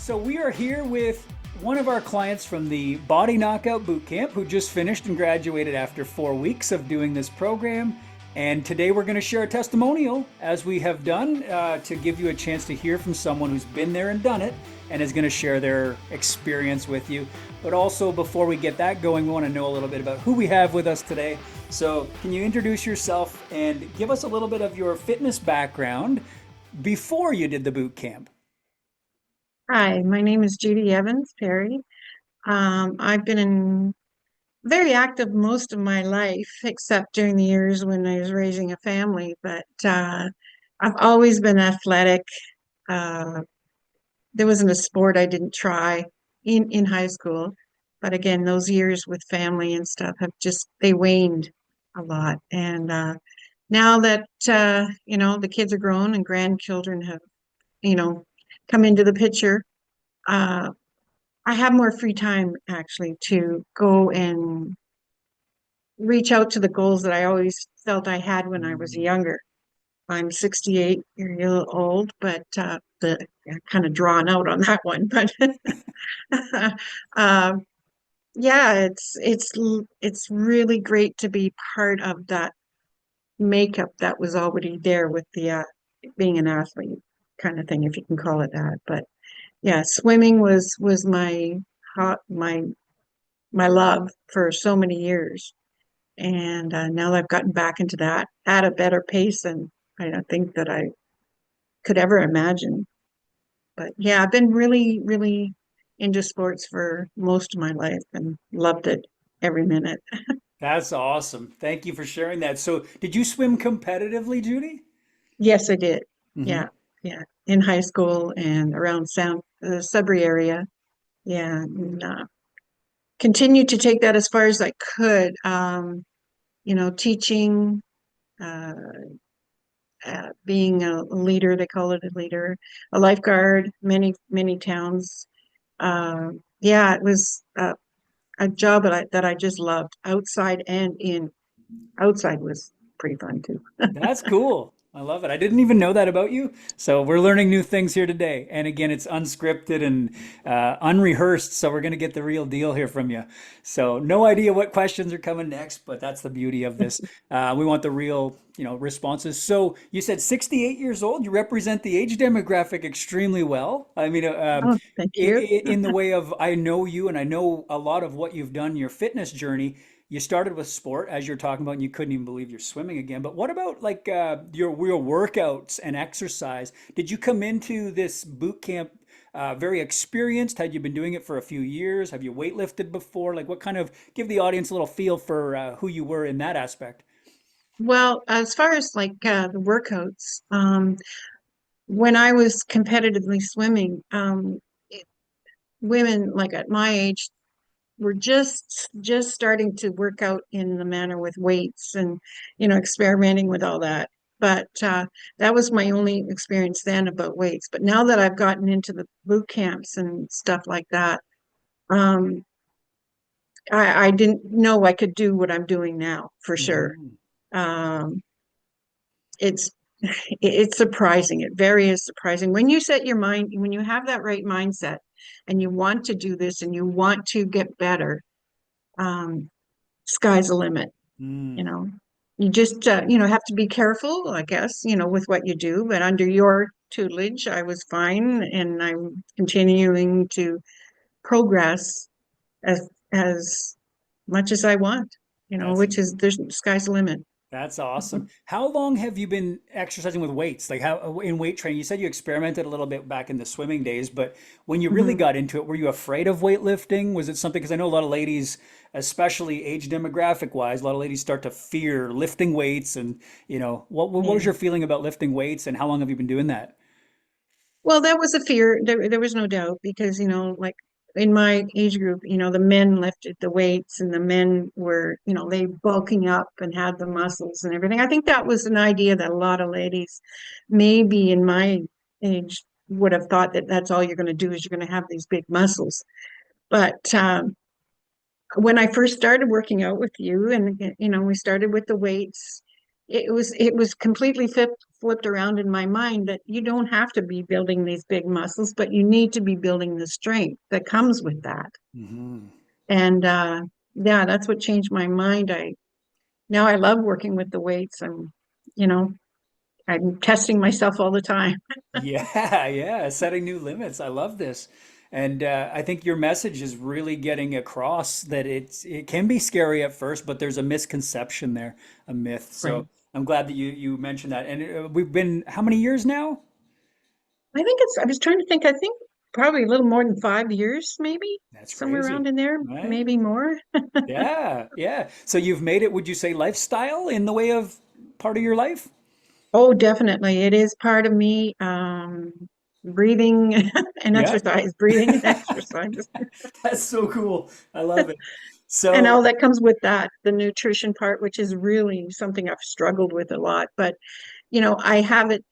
So we are here with one of our clients from the Body Knockout Bootcamp who just finished and graduated after 4 weeks of doing this program. And today we're going to share a testimonial, as we have done, to give you a chance to hear from someone who's been there and done it and is going to share their experience with you. But also, before we get that going, we want to know a little bit about who we have with us today. So can you introduce yourself and give us a little bit of your fitness background before you did the boot camp? Hi, my name is Judy Evans Perry. I've been very active most of my life, except during the years when I was raising a family. But I've always been athletic. Uh, there wasn't a sport I didn't try in high school. But again, those years with family and stuff have just they waned a lot. And now that the kids are grown and grandchildren have you know come into the picture. Uh, I have more free time actually to go and reach out to the goals that I always felt I had when I was younger. I'm 68 years old, but the kind of drawn out on that one. But um, yeah, it's really great to be part of that makeup that was already there with the being an athlete kind of thing, if you can call it that. But yeah, swimming was my hot my love for so many years. And now that I've gotten back into that at a better pace than I don't think that I could ever imagine. But yeah, I've been really, really into sports for most of my life and loved it every minute. That's awesome. Thank you for sharing that. So, did you swim competitively, Judy? Yes, I did. Hmm. Yeah, yeah. In high school and around Sound Sudbury area. Yeah, and, continued to take that as far as I could. Teaching, uh, being a leader, they call it a leader, a lifeguard, many towns. Yeah, it was a job that I just loved, outside and in. Outside was pretty fun too. That's cool. I love it. I didn't even know that about you. So, we're learning new things here today. And again, it's unscripted and unrehearsed. So, we're going to get the real deal here from you. So, no idea what questions are coming next, but that's the beauty of this. We want the real, responses. So, you said 68 years old. You represent the age demographic extremely well. I mean, Oh, thank you. in the way of I know you and I know a lot of what you've done, your fitness journey. You started with sport, as you're talking about, and you couldn't even believe you're swimming again. But what about like your workouts and exercise? Did you come into this boot camp very experienced? Had you been doing it for a few years? Have you weightlifted before? Like, what kind of give the audience a little feel for who you were in that aspect? Well, as far as like the workouts, when I was competitively swimming, women like at my age were just starting to work out in the manner with weights and experimenting with all that. But that was my only experience then about weights. But now that I've gotten into the boot camps and stuff like that, um, I didn't know I could do what I'm doing now for sure. Mhm. Um, it's it's surprising. It very is surprising when you set your mind, when you have that right mindset, and you want to do this and you want to get better. Um, Sky's the limit. You Mm. know, you just have to be careful, I guess, with what you do. But under your tutelage, I was fine, and I'm continuing to progress as much as I want. That's Which is there's sky's the limit. That's awesome. How long have you been exercising with weights? Like how in weight training? You said you experimented a little bit back in the swimming days, but when you really Mhm. got into it, were you afraid of weightlifting? Was it something, because I know a lot of ladies, especially age demographic wise, a lot of ladies start to fear lifting weights and, what was Yeah. your feeling about lifting weights and how long have you been doing that? Well, that was a fear. There was no doubt because, like in my age group, the men lifted the weights and the men were, they bulking up and had the muscles and everything. I think that was an idea that a lot of ladies, maybe in my age, would have thought that that's all you're going to do is you're going to have these big muscles. But when I first started working out with you and, we started with the weights, it was completely flipped around in my mind that you don't have to be building these big muscles, but you need to be building the strength that comes with that. Hmm. And yeah, that's what changed my mind. Now I love working with the weights. You know, I'm testing myself all the time. Yeah, yeah, setting new limits. I love this. And I think your message is really getting across that it can be scary at first, but there's a misconception there, a myth. Right. So I'm glad that you mentioned that. And we've been how many years now? I was trying to think, I think probably a little more than 5 years, maybe That's somewhere around crazy, in there, right? maybe more. Yeah, yeah. So you've made it, would you say, lifestyle in the way of part of your life? Oh, definitely. It is part of me. Breathing and Yeah. exercise, breathing and exercise. That's so cool. I love it. And So, all that comes with that, the nutrition part, which is really something I've struggled with a lot. But, I have it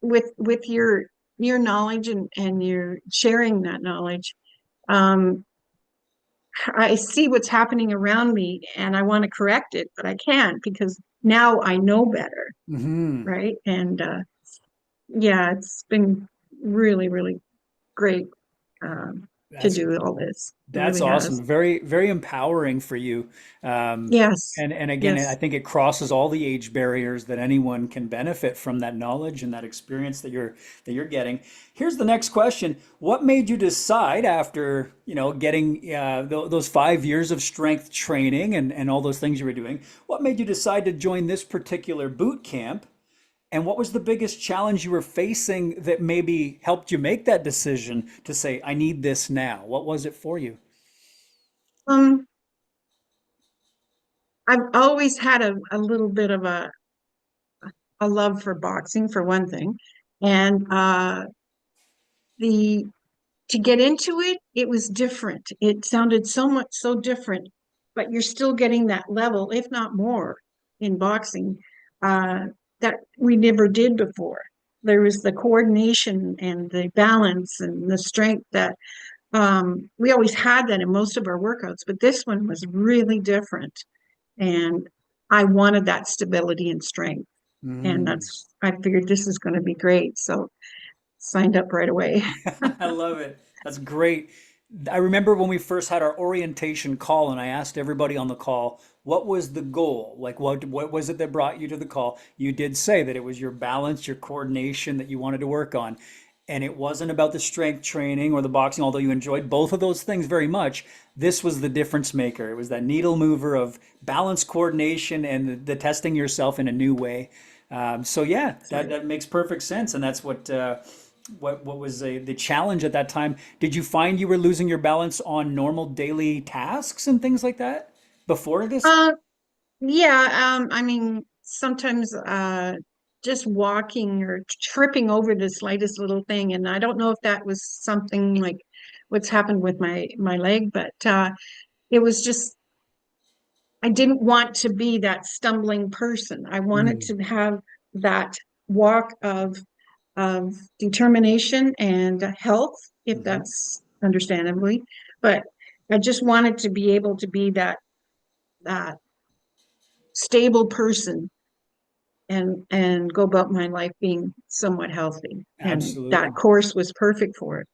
with your knowledge and your sharing that knowledge. Um, I see what's happening around me and I want to correct it, but I can't because now I know better, mhm. right? And yeah, it's been really, really great to That's do all this. It That's really has. awesome. Very, very empowering for you. Um, Yes, and again, I yes. think it crosses all the age barriers that anyone can benefit from that knowledge and that experience that you're getting. Here's the next question. What made you decide after, getting those 5 years of strength training and all those things you were doing, what made you decide to join this particular boot camp? And what was the biggest challenge you were facing that maybe helped you make that decision to say, I need this now? What was it for you? Um, I've always had a little bit of a love for boxing for one thing. And the to get into it, it was different. It sounded so different, but you're still getting that level, if not more, in boxing uh, that we never did before. There was the coordination and the balance and the strength that we always had that in most of our workouts, but this one was really different. And I wanted that stability and strength. And Mm. I figured this is going to be great. So signed up right away. I love it. That's great. I remember when we first had our orientation call, and I asked everybody on the call, what was the goal? Like, what was it that brought you to the call? You did say that it was your balance, your coordination that you wanted to work on. And it wasn't about the strength training or the boxing, although you enjoyed both of those things very much. This was the difference maker. It was that needle mover of balance, coordination, and the testing yourself in a new way. So yeah, That's that right. that makes perfect sense, and that's what was the challenge at that time? Did you find you were losing your balance on normal daily tasks and things like that before this? Uh, yeah, I mean, sometimes just walking or tripping over the slightest little thing, and I don't know if that was something like what's happened with my leg, but it was just I didn't want to be that stumbling person. I wanted Mm, to have that walk of determination and health, if mhm. that's understandably, but I just wanted to be able to be that stable person and go about my life being somewhat healthy. And that Absolutely. course was perfect for it.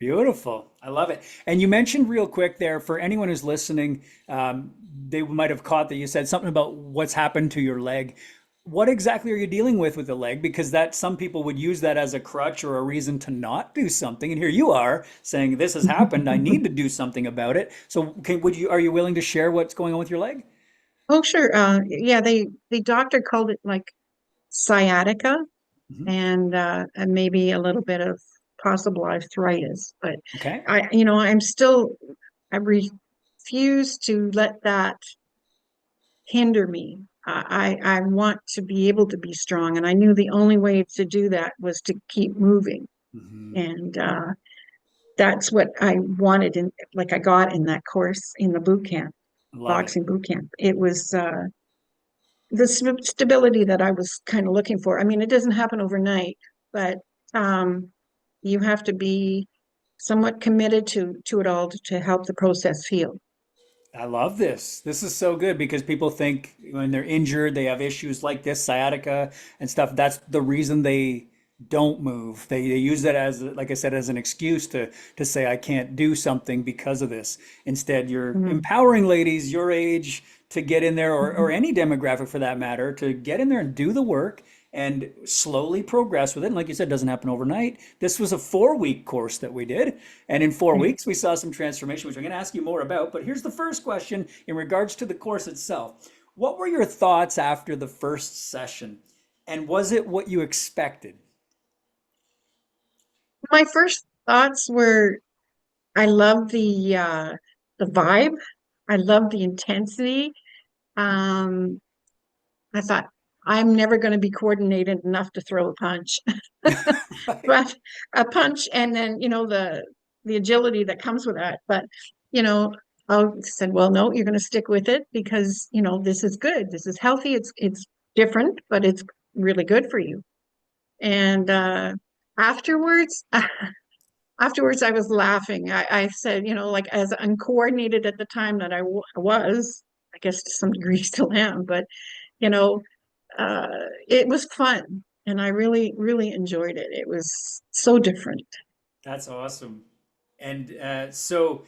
Beautiful. I love it. And you mentioned real quick there for anyone who's listening, they might have caught that you said something about what's happened to your leg. What exactly are you dealing with the leg? Because that some people would use that as a crutch or a reason to not do something. And here you are saying, this has happened. I need to do something about it. So are you willing to share what's going on with your leg? Oh, sure. Yeah, the doctor called it like sciatica Hmm. and maybe a little bit of possible arthritis. But Okay. I refuse to let that hinder me. I want to be able to be strong, and I knew the only way to do that was to keep moving. Hmm. And that's what I wanted in like I got in that course in the boot camp, Love it. boxing boot camp. It was the stability that I was kind of looking for. I mean, it doesn't happen overnight, but um, you have to be somewhat committed to it all to help the process heal. I love this. This is so good because people think when they're injured, they have issues like this, sciatica and stuff. That's the reason they don't move. They use that as, like I said, as an excuse to say I can't do something because of this. Instead, you're Mhm. empowering ladies your age to get in there, or Mhm. any demographic for that matter, to get in there and do the work and slowly progress with it. And like you said, it doesn't happen overnight. This was a 4 week course that we did. And in four Right. weeks, we saw some transformation, which I'm going to ask you more about. But here's the first question in regards to the course itself. What were your thoughts after the first session? And was it what you expected? My first thoughts were I love the vibe. I love the intensity. Um, I thought I'm never going to be coordinated enough to throw a punch, Right. but a punch, and then the agility that comes with that. But you know, I said, well, no, you're going to stick with it because this is good. This is healthy. It's different, but it's really good for you. And afterwards, afterwards, I was laughing. I said, like as uncoordinated at the time that was, I guess to some degree still am, but you know, uh, it was fun, and I really, really enjoyed it. It was so different. That's awesome. And so,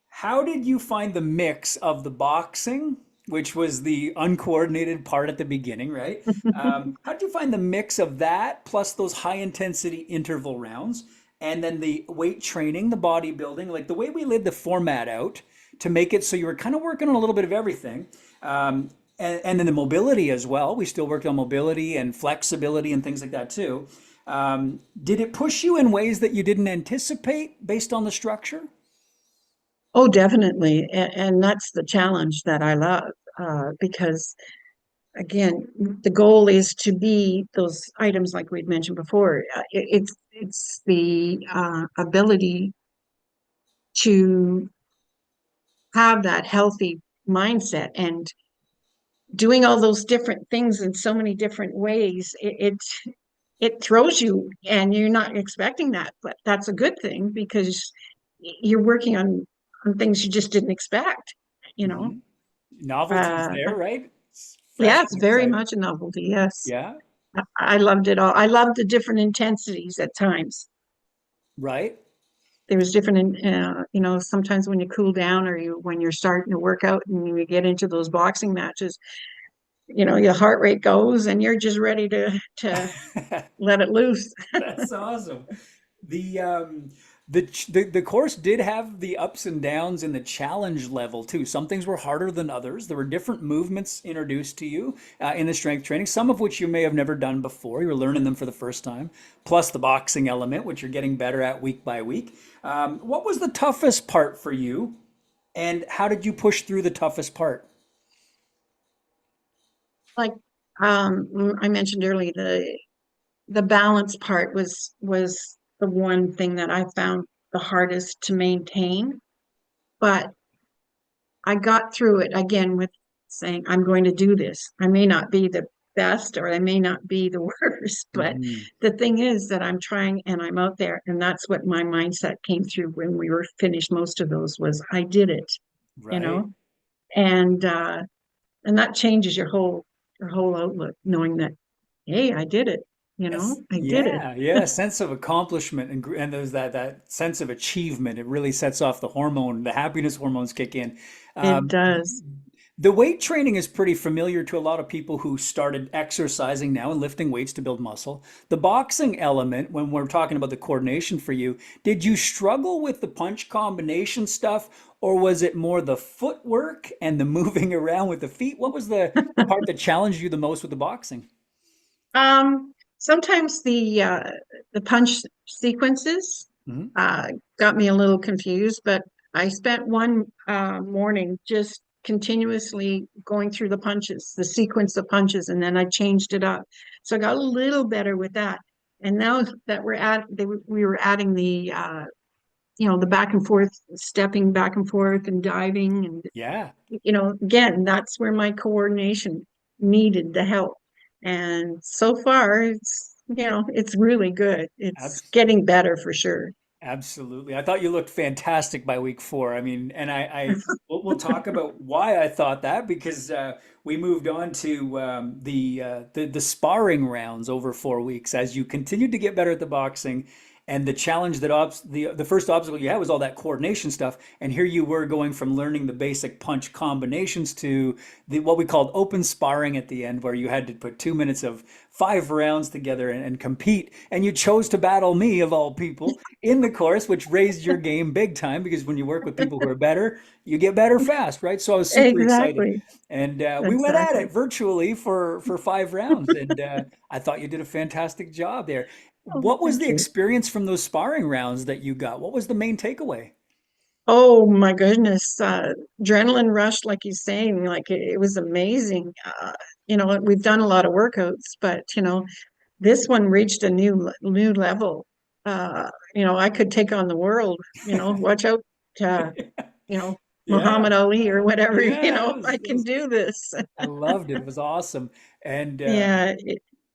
how did you find the mix of the boxing, which was the uncoordinated part at the beginning, right? How did you find the mix of that plus those high intensity interval rounds, and then the weight training, the bodybuilding, like the way we laid the format out to make it so you were kind of working on a little bit of everything. And then the mobility as well. We still worked on mobility and flexibility and things like that too. Did it push you in ways that you didn't anticipate based on the structure? Oh, definitely, and that's the challenge that I love because again, the goal is to be those items like we'd mentioned before. It's the ability to have that healthy mindset and doing all those different things in so many different ways. It throws you, and you're not expecting that, but that's a good thing because you're working on things you just didn't expect. You know, Hmm. Novelty's uh, there, right? It's fresh yeah, and it's very exciting. much a novelty. Yes. Yeah, I loved it all. I loved the different intensities at times. right. There was different, sometimes when you cool down or when you're starting to work out and you get into those boxing matches, your heart rate goes and you're just ready to let it loose. That's awesome. The the course did have the ups and downs in the challenge level too. Some things were harder than others. There were different movements introduced to you in the strength training, some of which you may have never done before. You were learning them for the first time, plus the boxing element, which you're getting better at week by week. What was the toughest part for you, and how did you push through the toughest part? Like I mentioned earlier, the balance part was the one thing that I found the hardest to maintain. But I got through it again with saying, I'm going to do this. I may not be the best or I may not be the worst, but Hmm. the thing is that I'm trying and I'm out there. And that's what my mindset came through when we were finished. Most of those was I did it, you Right. know, and uh, and that changes your whole outlook, knowing that, hey, I did it, Yes. I did it. Yeah, yeah. Sense of accomplishment and there's that sense of achievement. It really sets off the hormone, the happiness hormones kick in. It Um, does. the weight training is pretty familiar to a lot of people who started exercising now and lifting weights to build muscle. The boxing element, when we're talking about the coordination for you, did you struggle with the punch combination stuff, or was it more the footwork and the moving around with the feet? What was the part that challenged you the most with the boxing? Sometimes the punch sequences Hmm. uh, got me a little confused, but I spent one morning just continuously going through the punches, the sequence of punches, and then I changed it up. So I got a little better with that. And now that we were adding the back and forth, stepping back and forth and diving, and Yeah. again, that's where my coordination needed the help. And so far, it's really good. It's Abs- getting better for sure. Absolutely. I thought you looked fantastic by week 4. I mean, and we'll talk about why I thought that because we moved on to the sparring rounds over 4 weeks as you continued to get better at the boxing. And the challenge that the first obstacle you had was all that coordination stuff. And here you were going from learning the basic punch combinations to what we called open sparring at the end, where you had to put 2 minutes of 5 rounds together and compete. And you chose to battle me, of all people, in the course, which raised your game big time because when you work with people who are better, you get better fast, right? So I was super excited. Exactly. And we went at Exactly. it virtually for 5 rounds. And I thought you did a fantastic job there. Oh, What was thank the you. experience from those sparring rounds that you got? What was the main takeaway? Oh my goodness. Adrenaline rush, like you're saying, like it was amazing. We've done a lot of workouts, but this one reached a new level. I could take on the world, watch out, uh, you know, Yeah, Muhammad Ali or whatever, yeah, I can do this. I loved it. It was awesome. And Yeah,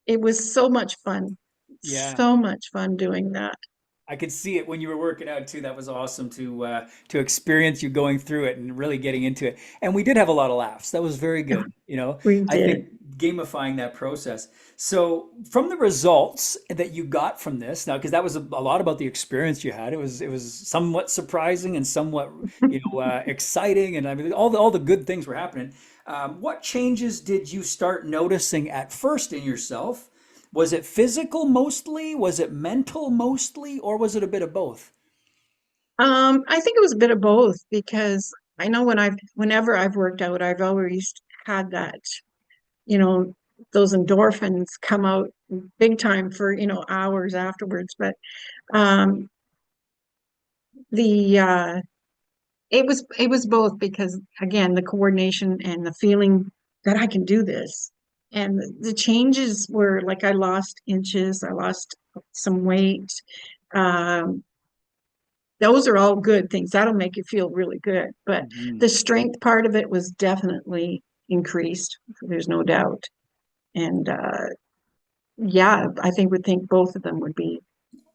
it was so much fun. yeah, So much fun doing that. I could see it when you were working out too. That was awesome to experience you going through it and really getting into it. And we did have a lot of laughs. That was very good. We I did. think gamifying that process. So from the results that you got from this now, because that was a lot about the experience you had. It was somewhat surprising and somewhat exciting, and I mean all the good things were happening. What changes did you start noticing at first in yourself? Was it physical mostly? Was it mental mostly? Or was it a bit of both? I think it was a bit of both because I know whenever I've worked out, I've always had that, you know, those endorphins come out big time for, hours afterwards. But um, the it was both because again, the coordination and the feeling that I can do this. And the changes were like I lost inches, I lost some weight. Um, those are all good things. That'll make you feel really good. But the Mhm. strength part of it was definitely increased. There's no doubt. And yeah, I think would think both of them would be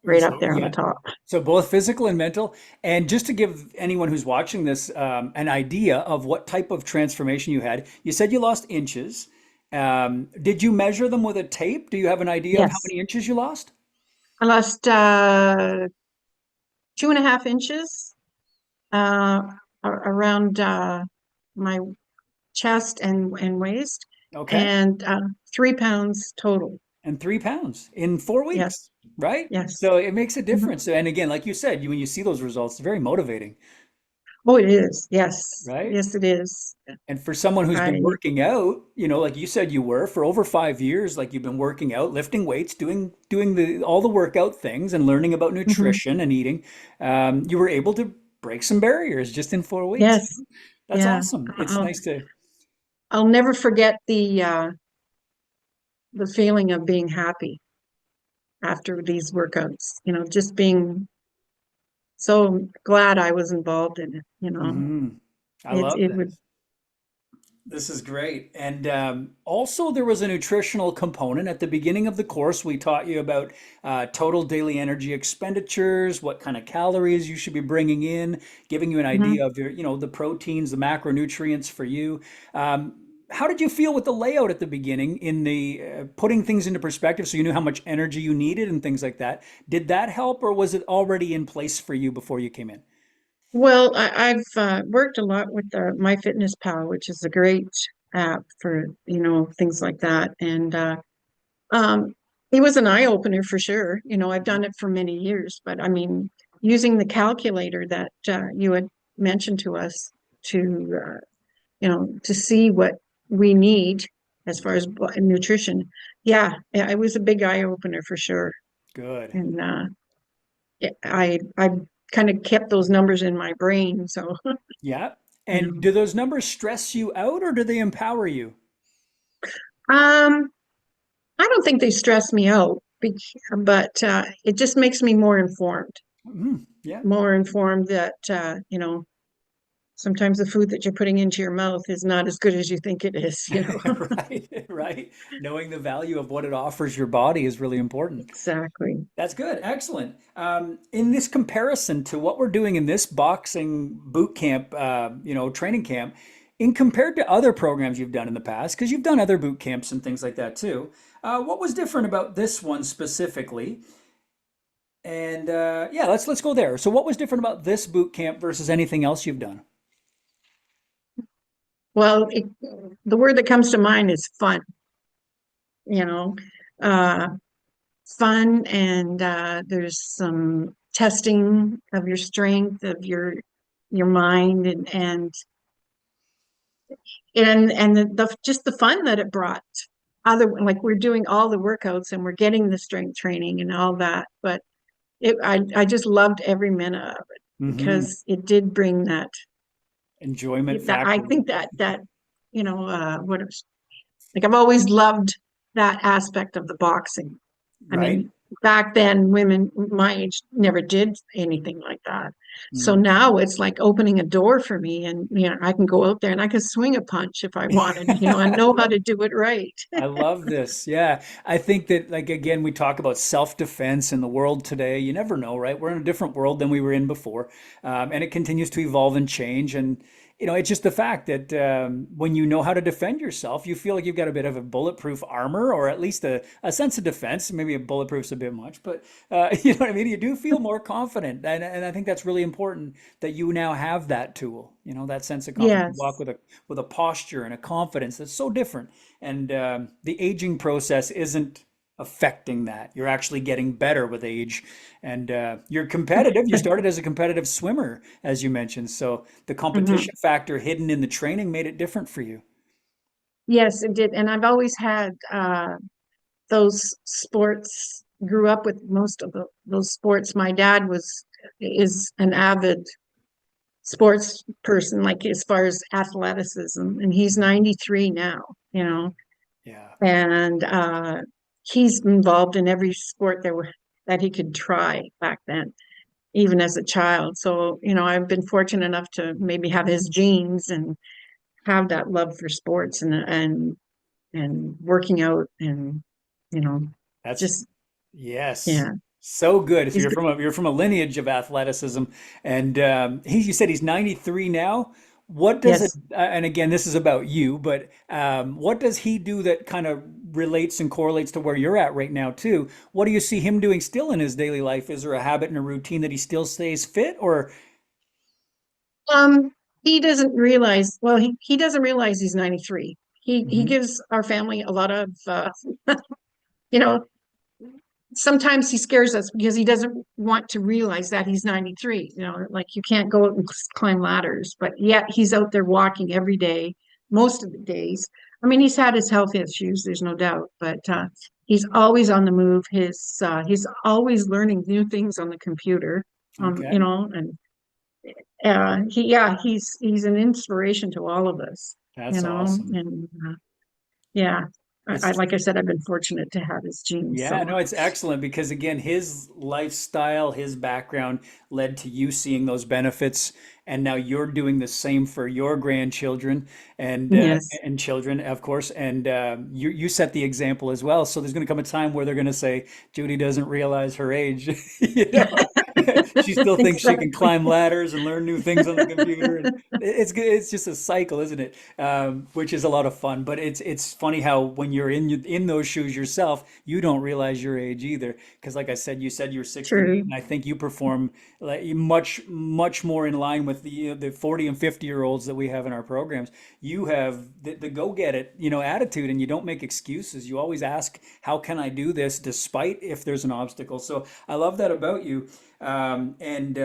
right up So there on the yeah, top. so both physical and mental. And just to give anyone who's watching this an idea of what type of transformation you had, you said you lost inches. Did you measure them with a tape? Do you have an idea of how Yes. many inches you lost? I lost 2.5 inches around my chest and waist, Okay. and 3 pounds total. And 3 pounds in 4 weeks, Yes. right? Yes. So it makes a Mhm. difference. And again, like you said, when you see those results, it's very motivating, Oh, it is. Yes. right? Yes, it is. And for someone who's been I working out, like you said you were for over 5 years, like you've been working out, lifting weights, doing the all the workout things and learning about Mhm. nutrition and eating, you were able to break some barriers just in 4 weeks. Yes. That's Yeah. awesome. It's I'll nice to, I'll never forget the feeling of being happy after these workouts. Just being so glad I was involved in it. Mhm. I It love it would this. This is great. And also, there was a nutritional component. At the beginning of the course, we taught you about total daily energy expenditures, what kind of calories you should be bringing in, giving you an mhm. idea of the proteins, the macronutrients for you. Um, how did you feel with the layout at the beginning in the putting things into perspective so you knew how much energy you needed and things like that? Did that help, or was it already in place for you before you came in? Well, I've worked a lot with MyFitnessPal, which is a great app for things like that, and um, it was an eye opener for sure. I've done it for many years, but I mean, using the calculator that you had mentioned to us to to see what we need as far as nutrition. Yeah, it was a big eye opener for sure, Good. and I kind of kept those numbers in my brain, so Yeah. you And know. do those numbers stress you out or do they empower you? Um, I don't think they stress me out, but it just makes me Yeah. more informed that sometimes the food that you're putting into your mouth is not as good as you think it is, you know. Right, right. Knowing the value of what it offers your body is really important. Exactly. That's good. Excellent. In this comparison to what we're doing in this boxing boot camp, training camp, in compared to other programs you've done in the past, because you've done other boot camps and things like that too, what was different about this one specifically? And yeah, let's go there. So, what was different about this boot camp versus anything else you've done? Well, the word that comes to mind is fun, you know, uh, fun, and there's some testing of your strength, of your mind, and the just the fun that it brought. Other like we're doing all the workouts and we're getting the strength training and all that, but I just loved every minute of it Hmm. because it did bring Enjoyment that I factor, think that what it was, like I've always loved that aspect of the boxing. I right? mean, back then, women my age never did anything like that. So Mm. now it's like opening a door for me, and I can go out there and I can swing a punch if I wanted, and know how to do it right. I love this. Yeah. I think that, like, again, we talk about self-defense in the world today. You never know, right? We're in a different world than we were in before. And it continues to evolve and change. And, it's just the fact that when you know how to defend yourself, you feel like you've got a bit of a bulletproof armor or at least a sense of defense. Maybe a bulletproof's a bit much, but you know what I mean? You do feel more confident. And I think that's really important that you now have that tool, that sense of confidence. You walk Yes. with a posture and a confidence that's so different. And the aging process isn't affecting that. You're actually getting better with age. And you're competitive. You started as a competitive swimmer, as you mentioned. So the Mhm. competition factor hidden in the training made it different for you. Yes, it did. And I've always had those sports, grew up with most of those sports. My dad is an avid sports person, like as far as athleticism, and he's 93 now, you know, Yeah, and he's involved in every sport that he could try back then, even as a child. So, I've been fortunate enough to maybe have his genes and have that love for sports and working out and, you know, that's just yes. yeah, So good. If he's good. you're from a lineage of athleticism, and you said he's 93 now. What does it? Yes. And again, this is about you, but what does he do that kind of relates and correlates to where you're at right now too? What do you see him doing still in his daily life? Is there a habit and a routine that he still stays fit, or Um, he doesn't realize, well, he doesn't realize he's 93. He Mhm. gives our family a lot of you know, sometimes he scares us because he doesn't want to realize that he's 93. Like you can't go out and climb ladders, but yet he's out there walking every day, most of the days. I mean, he's had his health issues, there's no doubt, but he's always on the move. He's always learning new things on the computer, Okay, and he's an inspiration to all of us, that's awesome. and yeah, It's like I said, I've been fortunate to have his genes. Yeah, So no, it's excellent because again, his lifestyle, his background led to you seeing those benefits, and now you're doing the same for your grandchildren yes, and children, of course, and you set the example as well. So there's going to come a time where they're going to say Judy doesn't realize her age, you know, she still thinks she can exactly. climb ladders and learn new things on the computer, and it's good. It's just a cycle, isn't it? Which is a lot of fun. But it's funny how when you're in those shoes yourself, you don't realize your age either. Because like I said, you said you're 68, True. and I think you perform like much more in line with the 40 and 50-year olds that we have in our programs. You have the go get it, attitude, and you don't make excuses. You always ask, how can I do this, despite if there's an obstacle. So I love that about you. And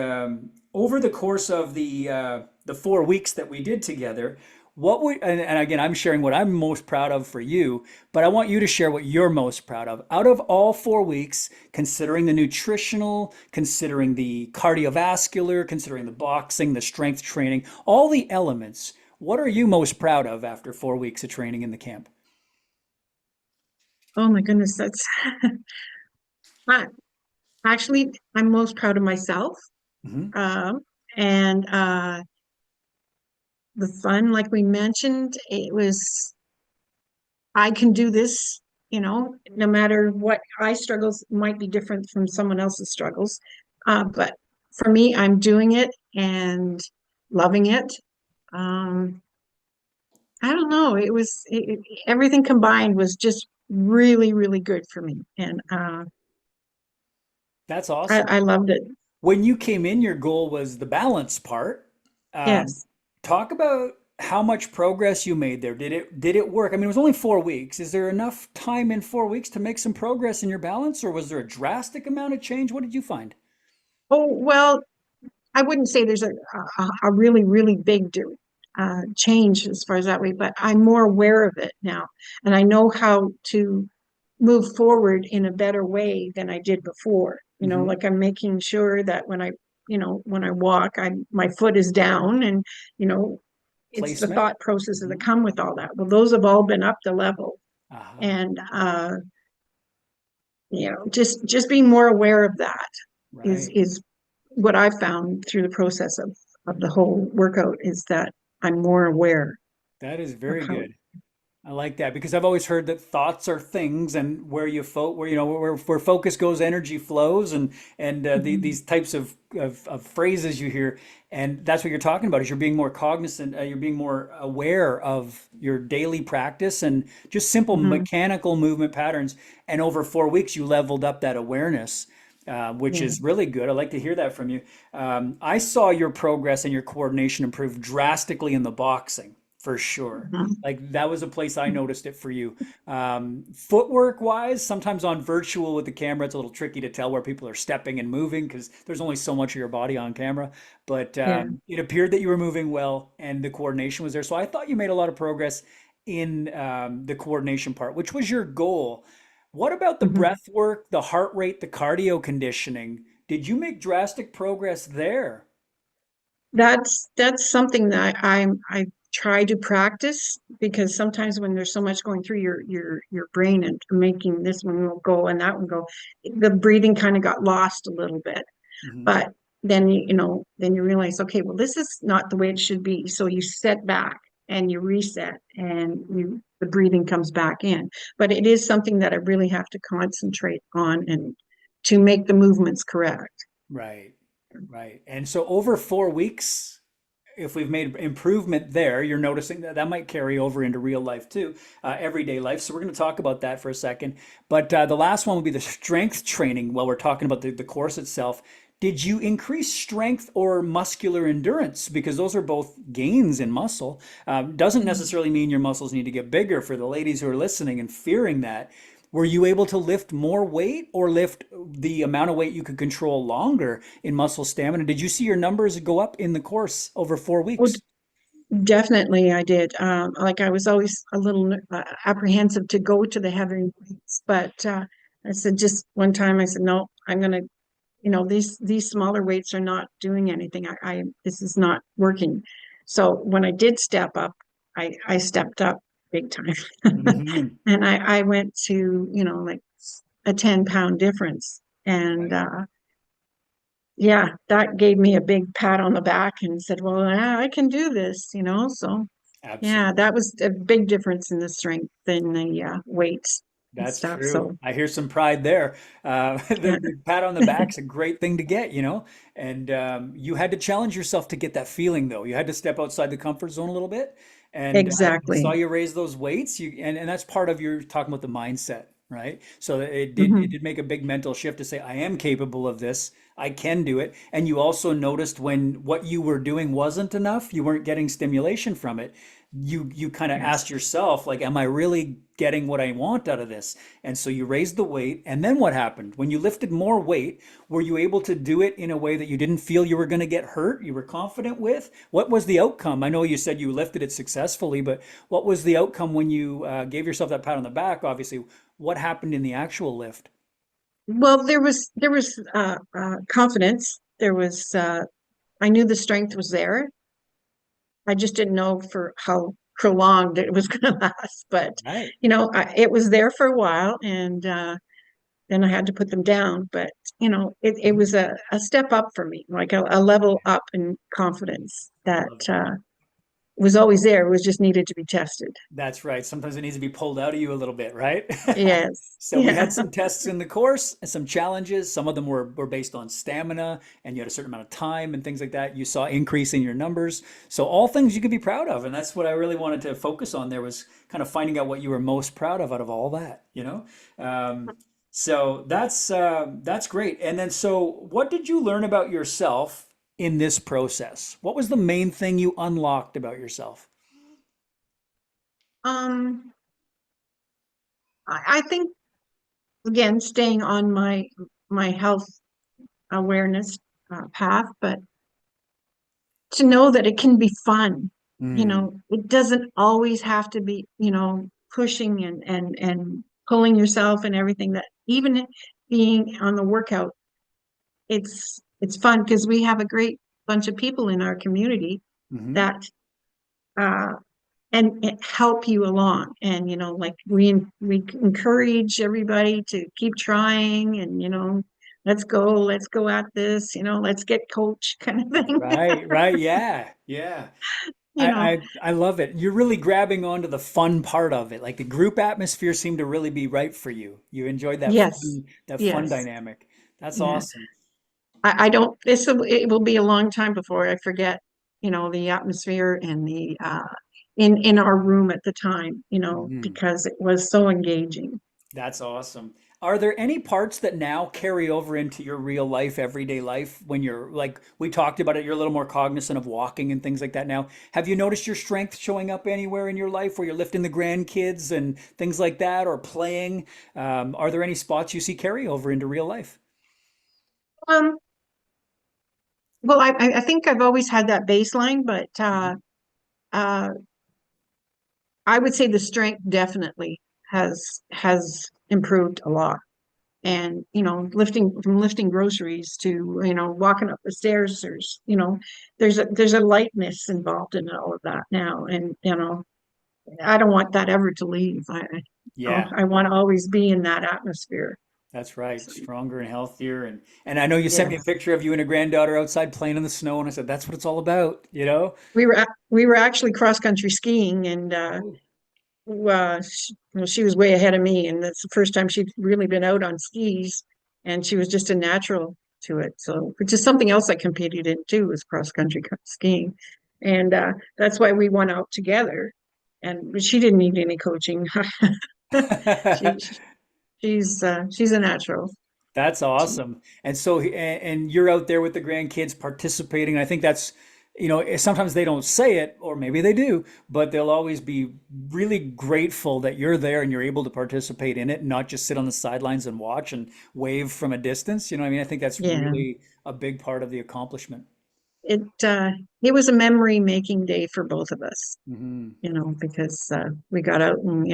over the course of the 4 weeks that we did together, what would and again, I'm sharing what I'm most proud of for you, but I want you to share what you're most proud of. Out of all 4 weeks, considering the nutritional, considering the cardiovascular, considering the boxing, the strength training, all the elements, what are you most proud of after 4 weeks of training in the camp? Oh my goodness, that's I, actually I'm most proud of myself. Hmm. Um, and the fun, like we mentioned. It was, I can do this, no matter what. I struggles might be different from someone else's struggles. But for me, I'm doing it and loving it. Um, I don't know. Everything combined was just really, really good for me. And That's awesome. I loved it. When you came in, your goal was the balance part. Um, Yes. Talk about how much progress you made there. Did it work? I mean, it was only 4 weeks. Is there enough time in 4 weeks to make some progress in your balance, or was there a drastic amount of change? What did you find? Oh, well, I wouldn't say there's a really, really big change as far as that way, but I'm more aware of it now. And I know how to move forward in a better way than I did before. Hmm. Like I'm making sure that when I walk, my foot is down and, you know, it's the Placement? thought processes that Hmm. come with all that. Well, those have all been up the level. Aha. And, just being more aware of that is Right. is what I found through the process of the whole workout is that I'm more aware That is of very how. good. I like that because I've always heard that thoughts are things, and where where focus goes, energy flows, and Mhm. these types of phrases you hear, and that's what you're talking about. Is you're being more cognizant, you're being more aware of your daily practice and just simple Mhm. mechanical movement patterns. And over 4 weeks, you leveled up that awareness. Which Yeah. is really good. I like to hear that from you. I saw your progress and your coordination improve drastically in the boxing, for sure. Mhm. Like that was a place I noticed it for you. Footwork wise, sometimes on virtual with the camera, it's a little tricky to tell where people are stepping and moving because there's only so much of your body on camera. But Yeah. it appeared that you were moving well and the coordination was there. So I thought you made a lot of progress in the coordination part, which was your goal. What about the Mhm. breath work, the heart rate, the cardio conditioning? Did you make drastic progress there? That's something that I try to practice because sometimes when there's so much going through your brain and making this one will go and that one go, the breathing kind of got lost a little bit. Hmm. But then then you realize, okay, well, this is not the way it should be. So you set back and you reset and the breathing comes back in. But it is something that I really have to concentrate on and to make the movements correct. Right, right. And so over 4 weeks, if we've made improvement there, you're noticing that that might carry over into real life too, everyday life. So we're going to talk about that for a second. But the last one will be the strength training while we're talking about the course itself. Did you increase strength or muscular endurance? Because those are both gains in muscle. Doesn't necessarily mean your muscles need to get bigger for the ladies who are listening and fearing that. Were you able to lift more weight or lift the amount of weight you could control longer in muscle stamina? Did you see your numbers go up in the course over four Well, weeks? definitely I did. Like I was always a little apprehensive to go to the heavy weights, but I said just one time I said, no, I'm gonna, these smaller weights are not doing anything. This is not working. So when I did step up, I stepped up big time. Hmm. And I went to, like a 10-pound difference. And Right. yeah, that gave me a big pat on the back and said, well, yeah, I can do this. So yeah, that Absolutely. was a big difference in the strength and the weights and That's stuff. true. So I hear some pride there. yeah. The pat on the back's a great thing to get. And you had to challenge yourself to get that feeling, though. You had to step outside the comfort zone a little bit. And I saw Exactly. you raise those weights. And that's part of your talking about the mindset, right? So it Hmm. did make a big mental shift to say, I am capable of this. I can do it. And you also noticed when what you were doing wasn't enough, you weren't getting stimulation from it. You kind of Yes. asked yourself, like, am I really getting what I want out of this? And so you raised the weight. And then what happened? When you lifted more weight, were you able to do it in a way that you didn't feel you were going to get hurt? You were confident with? What was the outcome? I know you said you lifted it successfully, but what was the outcome when you gave yourself that pat on the back? Obviously, what happened in the actual lift? Well, there was confidence. There was I knew the strength was there. I just didn't know for how prolonged it was going to last, but Right. it was there for a while, and then I had to put them down. But it Mhm. was a step up for me, like a level up in confidence that Love that. was always there. It was just needed to be tested. That's right. Sometimes it needs to be pulled out of you a little bit, right? Yes. So we Yeah. had some tests in the course and some challenges. Some of them were based on stamina and you had a certain amount of time and things like that. You saw increase in your numbers. So all things you could be proud of. And that's what I really wanted to focus on there was kind of finding out what you were most proud of out of all that, you know? Um, so that's great. And then so what did you learn about yourself in this process? What was the main thing you unlocked about yourself? Um, I think again, staying on my health awareness path, but to know that it can be fun. Mm, It doesn't always have to be, pushing and pulling yourself and everything that even being on the workout, it's fun because we have a great bunch of people in our community hmm. that uh and it help you along. And like we encourage everybody to keep trying and let's go at this, let's get coach kind of thing. Right, right, yeah, yeah. you know I love it. You're really grabbing onto the fun part of it. Like the group atmosphere seemed to really be right for you. You enjoyed yes, that fun yes, dynamic. That's yeah. awesome. I don't it will be a long time before I forget the atmosphere and the in our room at the time, Mhm. because it was so engaging. That's awesome. Are there any parts that now carry over into your real life, everyday life, when you're like we talked about it, you're a little more cognizant of walking and things like that now? Have you noticed your strength showing up anywhere in your life where you're lifting the grandkids and things like that or playing? Are there any spots you see carry over into real life? um well, I think I've always had that baseline, but Mhm. uh I would say the strength definitely has improved a lot. And lifting groceries to walking up the stairs, there's a lightness involved in all of that now. And I don't want that ever to leave. Yeah. I want to always be in that atmosphere. That's right. So, Stronger and healthier. And I know you sent me a yes, picture of you and a granddaughter outside playing in the snow, and I said, that's what it's all about, you know? we were actually cross country skiing, and Oh. she was way ahead of me, and that's the first time she'd really been out on skis, and she was just a natural to it. So, which is something else I competed in too, was cross country skiing, and that's why we went out together. And but she didn't need any coaching. She she's a natural. That's awesome. And so, and you're out there with the grandkids participating. I think that's, sometimes they don't say it, or maybe they do, but they'll always be really grateful that you're there and you're able to participate in it and not just sit on the sidelines and watch and wave from a distance. You know what I mean? I think that's Yeah, really a big part of the accomplishment. it uh, it was a memory making day for both of us. Hmm. Because we got out and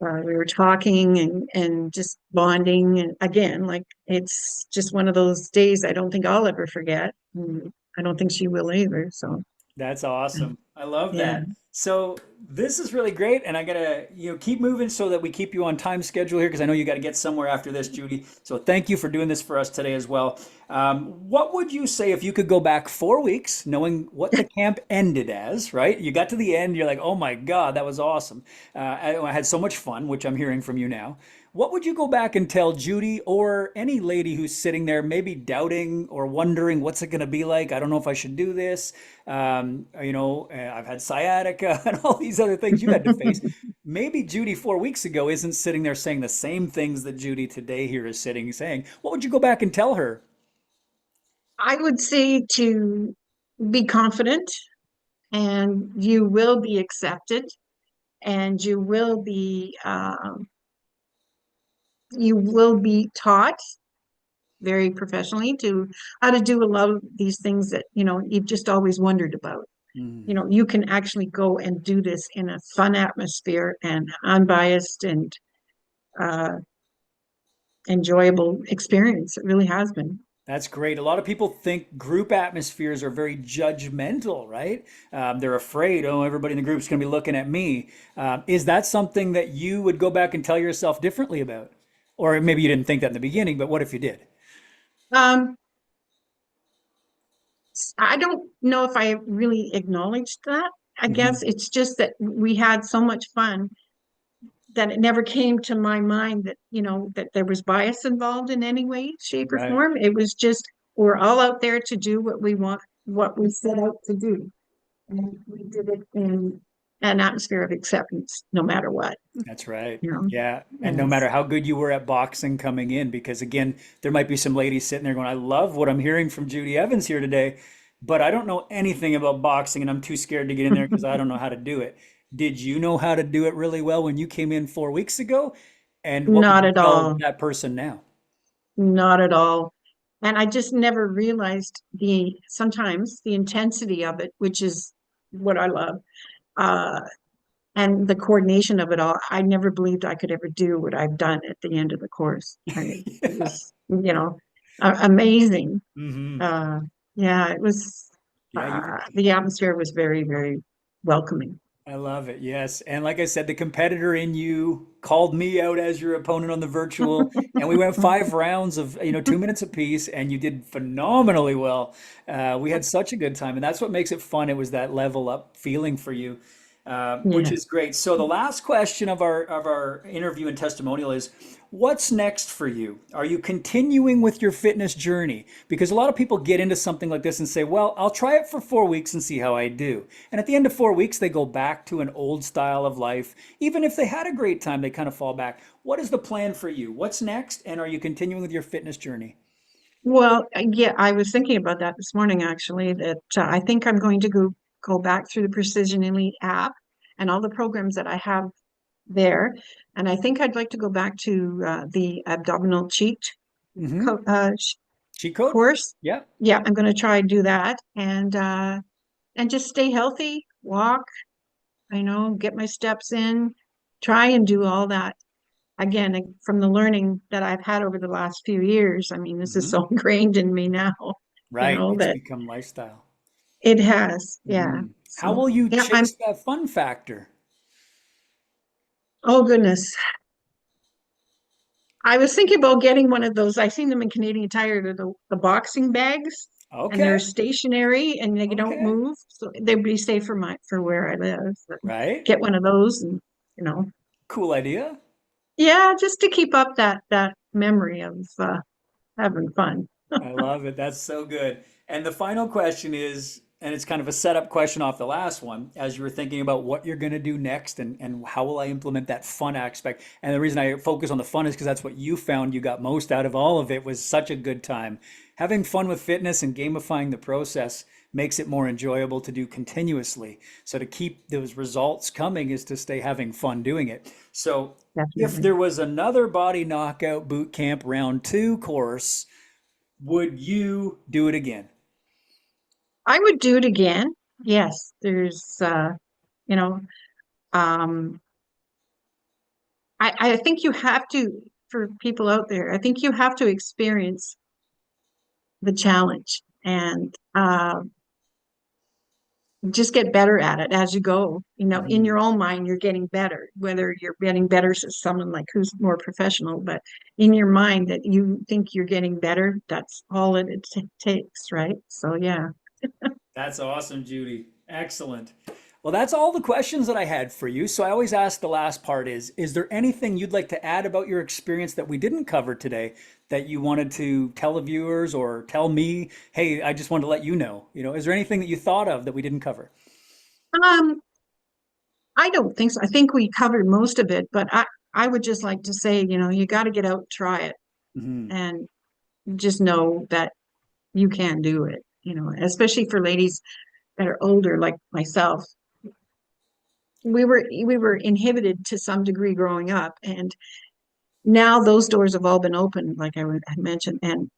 we were talking and just bonding. And again, like it's just one of those days I don't think I'll ever forget. And I don't think she will either. So, That's awesome. I love yeah. that. So this is really great, and I gotta, keep moving so that we keep you on time schedule here because I know you got to get somewhere after this, Judy. So thank you for doing this for us today as well. What would you say if you could go back 4 weeks, knowing what the camp ended as, right? You got to the end, you're like, oh my God, that was awesome. I had so much fun, which I'm hearing from you now. What would you go back and tell Judy or any lady who's sitting there, maybe doubting or wondering what's it going to be like? I don't know if I should do this. I've had sciatica and all these other things you had to face. Maybe Judy 4 weeks ago isn't sitting there saying the same things that Judy today here is sitting saying. What would you go back and tell her? I would say to be confident, and you will be accepted, and you will be taught very professionally to how to do a lot of these things that you've just always wondered about. Mm, You can actually go and do this in a fun atmosphere and unbiased and uh, enjoyable experience. It really has been. that's great. A lot of people think group atmospheres are very judgmental, right? They're afraid, oh, everybody in the group's going to be looking at me. Is that something that you would go back and tell yourself differently about? Or maybe you didn't think that in the beginning, but what if you did? Um, I don't know if I really acknowledged that. I Hmm. guess it's just that we had so much fun that it never came to my mind that, that there was bias involved in any way, shape, or Right. form. It was just we're all out there to do what we want, what we set out to do. And we did it in an atmosphere of acceptance, no matter what, That's right. you know. Yeah. And no matter Yes. how good you were at boxing coming in, because again, there might be some ladies sitting there going, I love what I'm hearing from Judy Evans here today, but I don't know anything about boxing and I'm too scared to get in there because I don't know how to do it. Did you know how to do it really well when you came in 4 weeks ago? And what would Not you at tell all. that person now? Not at all. And I just never realized sometimes the intensity of it, which is what I love. Uh, and the coordination of it all. I never believed I could ever do what I've done at the end of the course. It Yeah. was, amazing. Hmm. Uh, yeah, it was, Yeah, you the atmosphere was very, very welcoming. I love it. Yes. And like I said, the competitor in you called me out as your opponent on the virtual, and we went 5 rounds of, 2 minutes apiece, and you did phenomenally well. We had such a good time, and that's what makes it fun. It was that level up feeling for you, which is Yes. great. So the last question of our interview and testimonial is, what's next for you? Are you continuing with your fitness journey? Because a lot of people get into something like this and say, well, I'll try it for 4 weeks and see how I do. And at the end of 4 weeks, they go back to an old style of life. Even if they had a great time, they kind of fall back. What is the plan for you? What's next? And are you continuing with your fitness journey? Well, yeah, I was thinking about that this morning actually, that I think I'm going to go back through the Precision Elite app and all the programs that I have there. And I think I'd like to go back to the abdominal cheat Mm-hmm. co Cheat code? course. Yeah. Yeah, I'm going to try and do that and just stay healthy, walk, get my steps in, try and do all that. Again, from the learning that I've had over the last few years. I mean, this is Mm-hmm. so ingrained in me now, Right. It's that become lifestyle. it has. Yeah. Hmm. How So, will you yeah, I'm, chase that fun factor? oh goodness. I was thinking about getting one of those. I seen them in Canadian Tire, the boxing bags, and they're Okay. stationary and they don't Okay. move, so they'd be safe for where I live. So Right. get one of those, and you know, Cool idea. yeah, just to keep up that memory of having fun. I love it. That's so good. And the final question is, and it's kind of a setup question off the last one, as you were thinking about what you're going to do next and how will I implement that fun aspect. And the reason I focus on the fun is because that's what you found you got most out of all of it was such a good time. Having fun with fitness and gamifying the process makes it more enjoyable to do continuously. So to keep those results coming is to stay having fun doing it. So if Definitely. there was another body knockout boot camp round two course, would you do it again? I would do it again. Yes, there's you know, um I think you have to, for people out there, I think you have to experience the challenge and just get better at it as you go. In Mhm. your own mind, you're getting better, whether you're getting better to someone like who's more professional, but in your mind that you think you're getting better, that's all it takes, right? So yeah. That's awesome, Judy. Excellent. Well, that's all the questions that I had for you. So I always ask the last part is there anything you'd like to add about your experience that we didn't cover today that you wanted to tell the viewers or tell me, hey, I just wanted to let you know. Is there anything that you thought of that we didn't cover? Um, I don't think so. I think we covered most of it, but I would just like to say, you got to get out and try it Hmm. and just know that you can do it, especially for ladies that are older like myself. We were inhibited to some degree growing up, and now those doors have all been opened, like I mentioned, and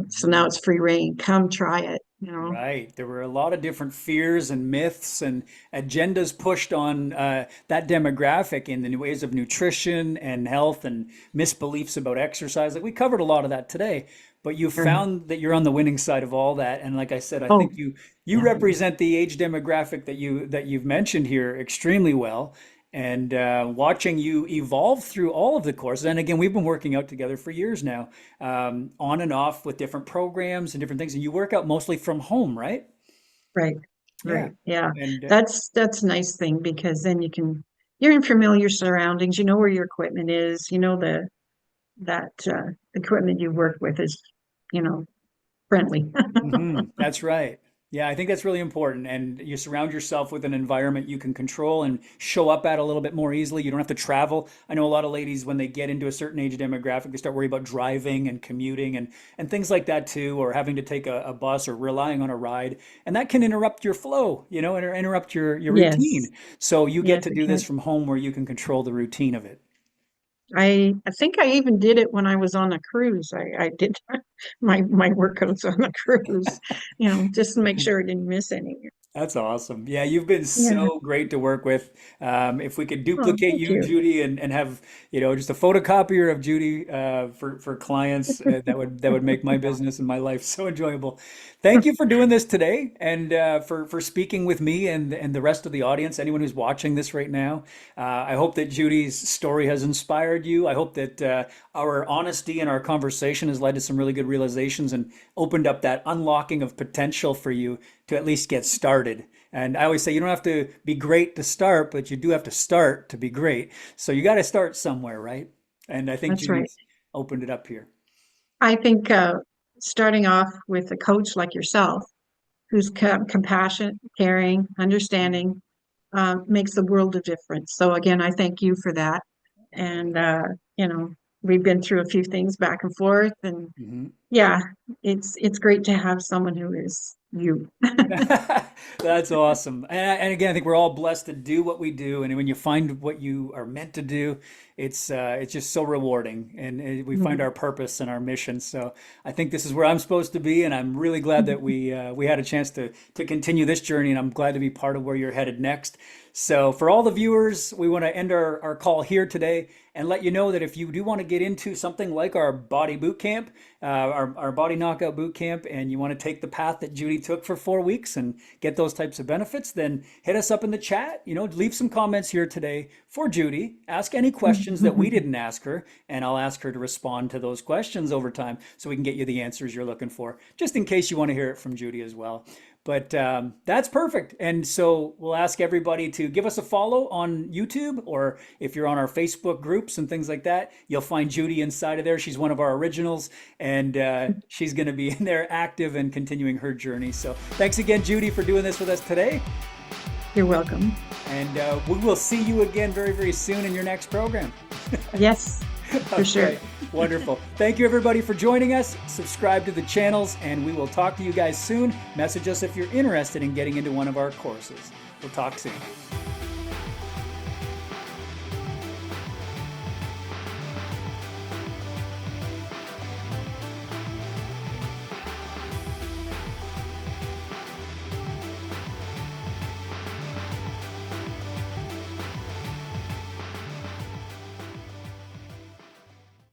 so now it's free reign. Come try it. Right. There were a lot of different fears and myths and agendas pushed on that demographic in the ways of nutrition and health and misbeliefs about exercise. Like we covered a lot of that today, but you Right. found that you're on the winning side of all that. And like I said, I Oh, think you definitely. represent the age demographic that you've mentioned here extremely well. And watching you evolve through all of the courses, and again, we've been working out together for years now, on and off with different programs and different things. And you work out mostly from home, right? Right. Yeah. Right. Yeah. And That's a nice thing because then you're in familiar surroundings, you know where your equipment is, you know that equipment you work with is, you know, friendly. That's right. Yeah, I think that's really important. And you surround yourself with an environment you can control and show up at a little bit more easily. You don't have to travel. I know a lot of ladies, when they get into a certain age demographic, they start worrying about driving and commuting and things like that too, or having to take a bus or relying on a ride. And that can interrupt your flow, interrupt your Yes. routine. So you get Yes, to it do this can. from home where you can control the routine of it. I think I even did it when I was on a cruise. I did my workouts on the cruise, you know, just to make sure I didn't miss any. That's awesome. Yeah, you've been Yeah. so great to work with. If we could Oh, duplicate thank you, you. Judy, and have, just a photocopier of Judy for clients, that would make my business and my life so enjoyable. Thank you for doing this today and for speaking with me and the rest of the audience, anyone who's watching this right now. I hope that Judy's story has inspired you. I hope that our honesty and our conversation has led to some really good realizations and opened up that unlocking of potential for you to at least get started. And I always say you don't have to be great to start, but you do have to start to be great. So you got to start somewhere, right? And I think That's right. Judy's opened it up here. I think starting off with a coach like yourself, who's compassionate, caring, understanding, makes a world of difference. So again, I thank you for that. And you know, we've been through a few things back and forth, and Mhm. yeah, it's great to have someone who is you. That's awesome. And again, I think we're all blessed to do what we do. And when you find what you are meant to do, it's just so rewarding. And we find our purpose and our mission. So I think this is where I'm supposed to be. And I'm really glad that we had a chance to continue this journey. And I'm glad to be part of where you're headed next. So for all the viewers, we want to end our call here today and let you know that if you do want to get into something like our body boot camp, our body knockout boot camp, and you want to take the path that Judy took for 4 weeks and get those types of benefits, then hit us up in the chat. Leave some comments here today for Judy. Ask any questions that we didn't ask her, and I'll ask her to respond to those questions over time so we can get you the answers you're looking for, just in case you want to hear it from Judy as well. But that's perfect. And so we'll ask everybody to give us a follow on YouTube, or if you're on our Facebook groups and things like that, you'll find Judy inside of there. She's one of our originals, and she's going to be in there active and continuing her journey. So thanks again, Judy, for doing this with us today. You're welcome. And we will see you again very, very soon in your next program. Yes, for sure. Okay, wonderful. Thank you, everybody, for joining us. Subscribe to the channels, and we will talk to you guys soon. Message us if you're interested in getting into one of our courses. We'll talk soon.